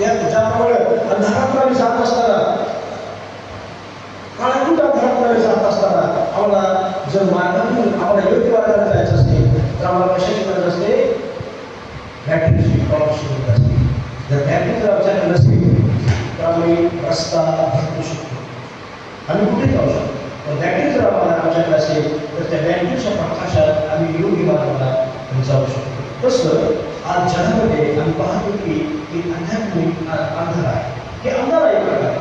ज्याप्रमाणे अंधारात जात असताना काळाकुट अंधारात जात असताना आम्हाला जर मार्गातून आम्हाला योग्य मार्गाने जायचं असेल तर आम्हाला कशाची गरज असते? बॅटरीची टॉर्चची गरज असते. जर बॅटरी जर आमच्याकडे नसेल तर आम्ही रस्ता भटकू शकतो, आम्ही कुठे जाऊ शकतो. पण बॅटरी जर आमच्याकडे असेल तर त्या बॅटरीच्या प्रकाशात आम्ही योग्य मार्गाला जाऊ शकतो. तसं आज जगामध्ये आम्ही पाहतो की आध्यात्मिक अंधार आहे. हे अंधार आहे प्रकार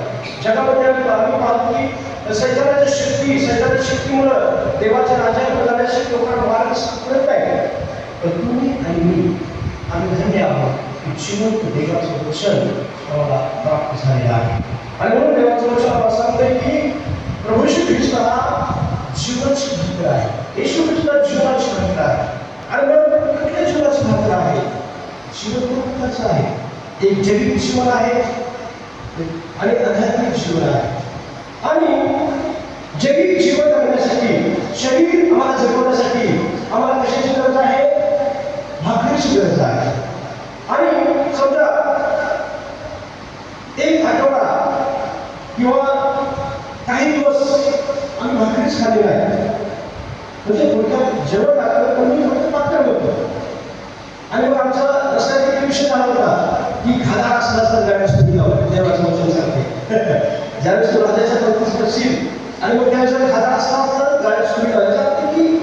जगामध्ये. आम्ही पाहतो की सैतानाच्या शक्तीमुळं देवाच्या राज्याकडे जाण्यासाठी लोकांना मार्ग सापडत नाही. पण तुम्ही आणि मी आम्ही धन्य आहोत की जिवंत देवाचं वचन आम्हाला प्राप्त झालेलं आहे. आणि म्हणून देवाचं वचन आम्हाला सांगतंय की प्रभू येशू ख्रिस्त हा जीवनाची भाकर आहे. येशू ख्रिस्त जीवनाची भाकर आहे. आणि मग कुठल्या जीवनाची भाकर आहे? जीवन प्रकारचं आहे. एक जैविक जीवन आहे आणि आध्यात्मिक जीवन आहे. आणि जैविक जीवन जगण्यासाठी, शरीर आम्हाला जगवण्यासाठी आम्हाला कशाची गरज आहे? भाकरीची गरज आहे. आणि समजा एक आठवडा किंवा काही दिवस आम्ही भाकरीच खाल्ली नाही, म्हणजे थोडक्यात जेवण टाकलं पण मी फक्त पातळ होतो. आणि मग आमचा रस्त्यात एक विषय झाला होता की खाणार असला तर गाड्या सुरू लावून देवाचं वचन सांगते ज्यावेळेस तू राजाच्या चौकशीत असशील आणि मग त्यावेळेस खाणार असला तर गाड्या सुरू लावायच्या की